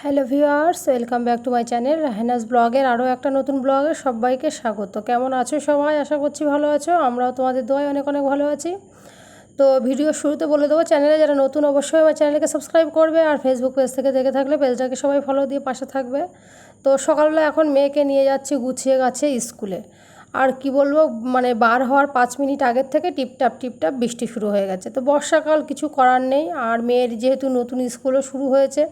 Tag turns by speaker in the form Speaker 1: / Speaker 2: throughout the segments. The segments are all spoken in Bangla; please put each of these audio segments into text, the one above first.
Speaker 1: Hello viewers, welcome back to my channel Rahena's ব্লগের আরও একটা নতুন ব্লগে সবাইকে স্বাগত। কেমন আছো সবাই? আশা করছি ভালো আছো। আমরাও তোমাদের দোয়ায় অনেক অনেক ভালো আছি। তো ভিডিও শুরুতে বলে দেবো, চ্যানেলে যারা নতুন অবশ্যই আমার চ্যানেলকে সাবস্ক্রাইব করবে, আর ফেসবুক পেজ থেকে দেখে থাকলে পেজটাকে সবাই ফলো দিয়ে পাশে থাকবে। তো সকালবেলা এখন মেয়েকে নিয়ে যাচ্ছি গুছিয়ে গাছে স্কুলে। আর কি বলবো, মানে বার হওয়ার 5 মিনিট আগের থেকে টিপটাপ টিপটাপ বৃষ্টি শুরু হয়ে গেছে। তো বর্ষাকাল, কিছু করার নেই। আর মেয়ের যেহেতু নতুন স্কুলও শুরু হয়েছে,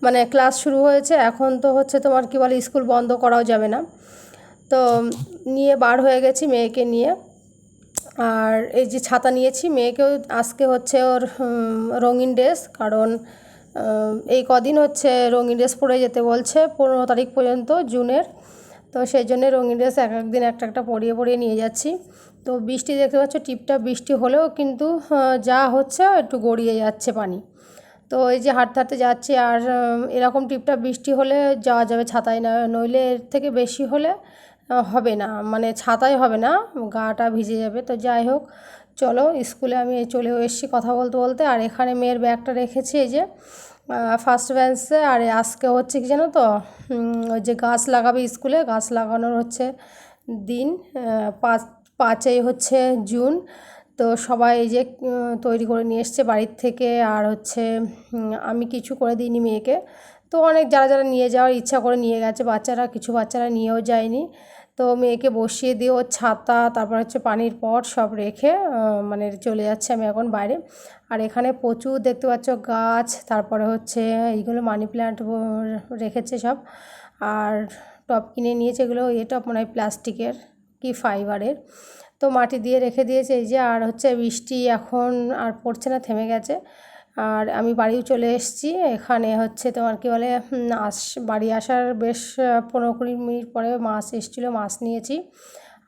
Speaker 1: মানে ক্লাস শুরু হয়েছে, এখন তো হচ্ছে তোমার কি বলে, স্কুল বন্ধ করাও যাবে না। তো নিয়ে বার হয়ে গেছি মেয়েকে নিয়ে। আর এই যে ছাতা নিয়েছি, মেয়েকেও আজকে হচ্ছে ওর রঙিন ড্রেস, কারণ এই কদিন হচ্ছে রঙিন ড্রেস পরে যেতে বলছে 15 তারিখ পর্যন্ত জুনের। তো সেই জন্যে রঙিন ড্রেস এক একদিন একটা একটা পরিয়ে পরিয়ে নিয়ে যাচ্ছি। তো বৃষ্টি দেখতে পাচ্ছ, টিপটাপ বৃষ্টি হলেও কিন্তু যা হচ্ছে একটু গড়িয়ে যাচ্ছে পানি। তো এই যে হাঁটতে হাঁটতে যাচ্ছি, আর এরকম টিপটাপ বৃষ্টি হলে যাওয়া যাবে ছাতায়, না নইলে এর থেকে বেশি হলে হবে না, মানে ছাতায় হবে না, গাটা ভিজে যাবে। তো যাই হোক, চলো স্কুলে আমি চলেও এসেছি কথা বলতে বলতে। আর এখানে মেয়ের ব্যাগটা রেখেছি এই যে ফার্স্ট বেঞ্চে। আর আজকে হচ্ছে কি জানো তো, ওই যে গাছ লাগাবে স্কুলে, গাছ লাগানোর হচ্ছে দিন, 5ই হচ্ছে জুন। তো সবাই এই যে তৈরি করে নিয়ে এসছে বাড়ির থেকে। আর হচ্ছে আমি কিছু করে দিইনি মেয়েকে। তো অনেক যারা যারা নিয়ে যাওয়ার ইচ্ছা করে নিয়ে গেছে বাচ্চারা, কিছু বাচ্চারা নিয়েও যায়নি। তো মেয়েকে বসিয়ে দিয়ে ওর ছাতা, তারপর হচ্ছে পানির পট সব রেখে মানে চলে যাচ্ছে আমি এখন বাইরে। আর এখানে প্রচুর দেখতে পাচ্ছ গাছ, তারপরে হচ্ছে এইগুলো মানি প্ল্যান্ট রেখেছে সব। আর টব কিনে নিয়েছে, এগুলো এ টব মনে হয় প্লাস্টিকের কি ফাইবারের। তো মাটি দিয়ে রেখে দিয়েছে এই যে। আর হচ্ছে বৃষ্টি এখন আর পড়ছে না, থেমে গেছে। আর আমি বাড়িও চলে এসেছি। এখানে হচ্ছে তোমার কি বলে, বাড়ি আসার বেশ 15-20 মিনিট পরে মাছ এসেছিলো, মাছ নিয়েছি।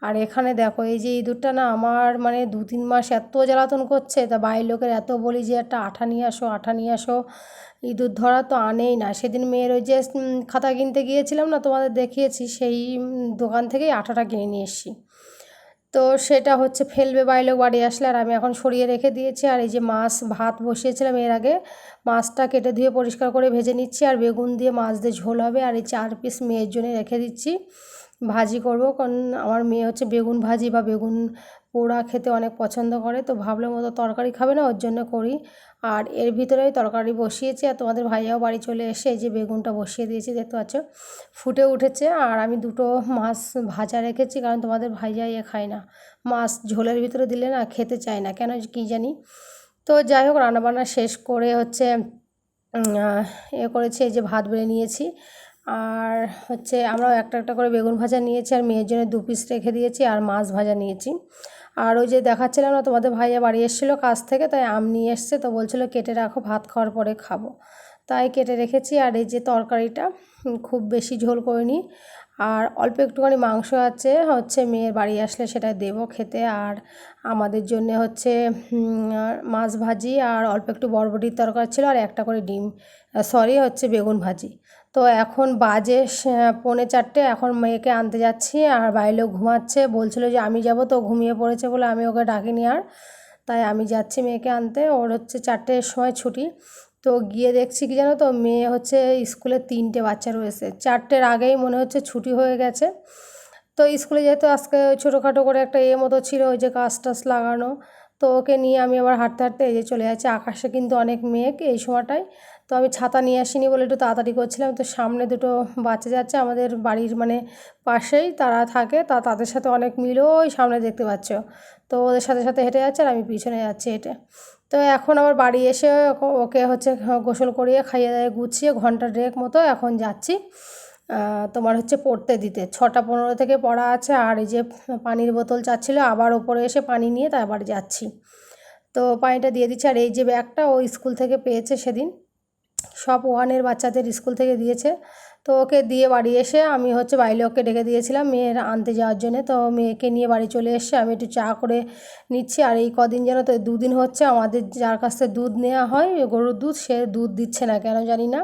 Speaker 1: আর এখানে দেখো, এই যে ইঁদুরটা না আমার মানে 2-3 মাস এত জ্বালাতন করছে। তা বাইরের লোকের এত বলি যে একটা আঠা নিয়ে আসো, আঠা নিয়ে আসো, ইঁদুর ধরা তো আনেই না। সেদিন মেয়ের ওই যে খাতা কিনতে গিয়েছিলাম না, তোমাদের দেখিয়েছি, সেই দোকান থেকেই আঠাটা কিনে নিয়ে এসেছি। তো সেটা হচ্ছে ফেলবে বাইরে লোক বাড়ি আসলে, আর আমি এখন সরিয়ে রেখে দিয়েছি। আর এই যে মাছ, ভাত বসিয়েছিলাম এর আগে, মাছটা কেটে ধুয়ে পরিষ্কার করে ভেজে নিচ্ছি। আর বেগুন দিয়ে মাছ দিয়ে ঝোল হবে। আর এই 4 পিস মেয়ের জন্য রেখে দিচ্ছি, ভাজি করব। কারণ আমার মেয়ে হচ্ছে বেগুন ভাজি বা বেগুন পোড়া খেতে অনেক পছন্দ করে। তো ভাবলাম ও তো তরকারি খাবে না, ওর জন্য করি। আর এর ভিতরেই তরকারি বসিয়েছি। আর তোমাদের ভাইয়াও বাড়ি চলে এসে এই যে বেগুনটা বসিয়ে দিয়েছি, দেখতে পাচ্ছ ফুটে উঠেছে। আর আমি দুটো মাছ ভাজা রেখেছি, কারণ তোমাদের ভাইয়া খায় না মাছ, ঝোলের ভিতরে দিলে না খেতে চায় না, কেন কী জানি। তো যাই হোক, রান্নাবান্না শেষ করে হচ্ছে করেছি, এই যে ভাত বেড়ে নিয়েছি। আর হচ্ছে আমরাও একটা একটা করে বেগুন ভাজা নিয়েছি, আর মেয়ের জন্য 2 পিস রেখে দিয়েছি, আর মাছ ভাজা নিয়েছি। আর ওই যে দেখাচ্ছিলাম না, তোমাদের ভাইয়া বাড়ি এসেছিলো কাজ থেকে, তাই আম নিয়ে এসছে। তো বলছিলো কেটে রাখো, ভাত খাওয়ার পরে খাবো, তাই কেটে রেখেছি। আর এই যে তরকারিটা খুব বেশি ঝোল করিনি, আর অল্প একটুখানি মাংস আছে, হচ্ছে মেয়ের বাড়ি আসলে সেটা দেবো খেতে। আর আমাদের জন্য হচ্ছে মাছ ভাজি, আর অল্প একটু বরবটির তরকারি ছিল, আর একটা করে ডিম, সরি হচ্ছে বেগুন ভাজি। তো এখন বাজে 3:45, এখন মেয়েকে আনতে যাচ্ছি। আর বাইরেও ঘুমাচ্ছে, বলছিল যে আমি যাব, তো ঘুমিয়ে পড়েছে বলে আমি ওকে ডাকিনি আর। তাই আমি যাচ্ছি মেয়েকে আনতে, ওর হচ্ছে 4টের সময় ছুটি। তো গিয়ে দেখছি কি জানো তো, মেয়ে হচ্ছে স্কুলে 3টে বাচ্চা রয়েছে, 4টের আগেই মনে হচ্ছে ছুটি হয়ে গেছে। তো স্কুলে যেহেতু আজকে ছোটোখাটো করে একটা মতো ছিল, ওই যে গাছ টাছ লাগানো। তো ওকে নিয়ে আমি আবার হাঁটতে হাঁটতে এই যে চলে যাচ্ছি। আকাশে কিন্তু অনেক মেঘ এই সময়টায়। তো আমি ছাতা নিয়ে আসিনি বলে একটু তাড়াতাড়ি করছিলাম। তো সামনে দুটো বাচ্চা যাচ্ছে আমাদের বাড়ির মানে পাশেই, তারা থাকে, তাদের সাথে অনেক মিল ওই সামনে দেখতে পাচ্ছ। তো ওদের সাথে সাথে হেঁটে যাচ্ছে, আর আমি পিছনে যাচ্ছি হেঁটে। তো এখন আবার বাড়ি এসে ওকে হচ্ছে গোসল করিয়ে খাইয়ে দাইয়ে গুছিয়ে ঘন্টা দেড়েক মতো এখন যাচ্ছি তোমার হচ্ছে পড়তে দিতে। 6টা 15 থেকে পড়া আছে। আর এই যে পানির বোতল চাচ্ছিলো, আবার ওপরে এসে পানি নিয়ে তারপর যাচ্ছি। তো পানিটা দিয়ে দিচ্ছি। আর এই যে ব্যাগটা ও স্কুল থেকে পেয়েছে সেদিন, সব 1-এর বাচ্চাদের স্কুল থেকে দিয়েছে। তো ওকে দিয়ে বাড়ি এসে আমি হচ্ছে বাইরে ওকে ডেকে দিয়েছিলাম মেয়ের আনতে যাওয়ার জন্য। তো মেয়েকে নিয়ে বাড়ি চলে এসে আমি একটু চা করে নিচ্ছি। আর এই কদিন যেন তো 2 দিন হচ্ছে আমাদের যার কাছ থেকে দুধ নেওয়া হয়, গরুর দুধ, সে দুধ দিচ্ছে না কেন জানি না।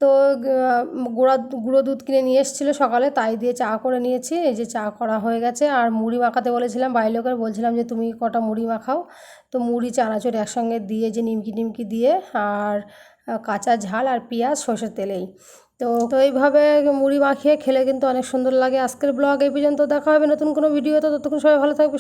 Speaker 1: তো গুঁড়ো দুধ কিনে নিয়ে এসেছিলো সকালে, তাই দিয়ে চা করে নিয়েছি। এই যে চা করা হয়ে গেছে। আর মুড়ি মাখাতে বলেছিলাম বাইরের লোকের, বলছিলাম যে তুমি কটা মুড়ি মাখাও। তো মুড়ি চানাচুর একসঙ্গে দিয়ে যে নিমকি টিমকি দিয়ে, আর কাঁচা ঝাল আর পেঁয়াজ সর্ষের তেলেই। তো এইভাবে মুড়ি মাখিয়ে খেলে কিন্তু অনেক সুন্দর লাগে। আজকের ব্লগ এই পর্যন্ত, দেখা হবে নতুন কোনো ভিডিওতে। ততক্ষণ সবাই ভালো থাকবে।